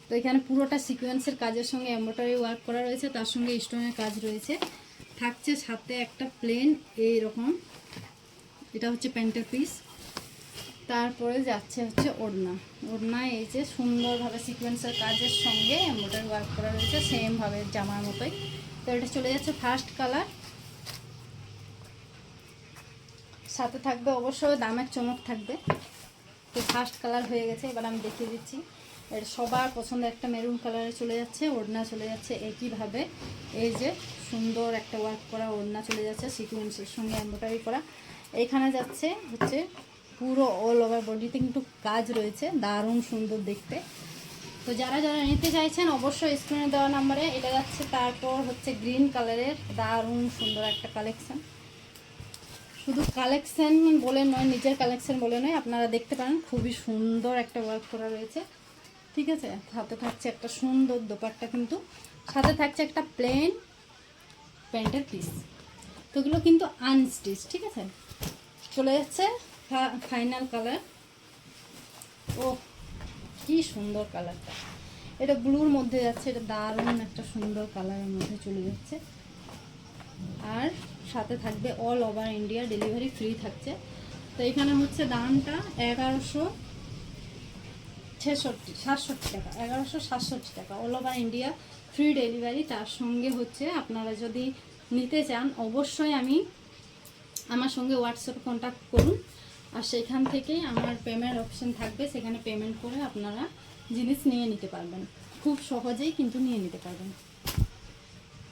তো এখানে পুরোটা সিকোয়েন্সের কাজের সঙ্গে এমব্রয়ডারি ওয়ার্ক করা রয়েছে, তার সঙ্গে স্টোনের কাজ রয়েছে। থাকছে সাথে একটা প্লেন এইরকম, এটা হচ্ছে প্যান্টের পিস। তারপরে যাচ্ছে হচ্ছে ওড়না। ওড়নায় এই যে সুন্দরভাবে সিকোয়েন্সের কাজের সঙ্গে এমব্রয়ডারি ওয়ার্ক করা রয়েছে, সেমভাবে জামার মতোই। তো এটা চলে যাচ্ছে ফার্স্ট কালার। সাথে থাকবে অবশ্যই দামের চমক থাকবে। তো ফার্স্ট কালার হয়ে গেছে, এবার আমি দেখিয়ে দিচ্ছি। এর সবার পছন্দের একটা মেরুন কালারে চলে যাচ্ছে, ওড়না চলে যাচ্ছে একইভাবে। এই যে সুন্দর একটা ওয়ার্ক করা ওড়না চলে যাচ্ছে সিকোয়েন্সের সঙ্গে এমব্রয়ডারি করা। এইখানে যাচ্ছে হচ্ছে পুরো অল ওভার বডিতে কিন্তু কাজ রয়েছে, দারুণ সুন্দর দেখতে। তো যারা যারা নিতে চাইছেন অবশ্যই স্ক্রিনে দেওয়া নাম্বারে এটা যাচ্ছে। তারপর হচ্ছে গ্রিন কালারের দারুণ সুন্দর একটা কালেকশান। শুধু কালেকশান বলে নয়, নিজের কালেকশান বলে নয়, আপনারা দেখতে পারেন খুবই সুন্দর একটা ওয়ার্ক করা রয়েছে, ঠিক আছে। হাতে থাকছে একটা সুন্দর দোপাট্টা, কিন্তু সাথে থাকছে একটা প্লেন প্যান্টের পিস। তো এগুলো কিন্তু আনস্টিচ, ঠিক আছে। চলে যাচ্ছে ফাইনাল কালার। ও কি সুন্দর কালারটা, এটা ব্লুর মধ্যে যাচ্ছে, এটা দারুণ একটা সুন্দর কালারের মধ্যে চলে যাচ্ছে। আর সাথে থাকবে all over India delivery free থাকছে। তো এখানে হচ্ছে দামটা 1167 টাকা, 1167 টাকা all over India free delivery. তার সঙ্গে হচ্ছে আপনারা যদি নিতে চান অবশ্যই আমার সঙ্গে হোয়াটসঅ্যাপে কন্ট্যাক্ট করুন, আর সেখান থেকেই আমার পেমেন্ট অপশন থাকবে, সেখানে পেমেন্ট করে আপনারা জিনিস নিয়ে নিতে পারবেন, খুব সহজেই কিন্তু নিয়ে নিতে পারবেন।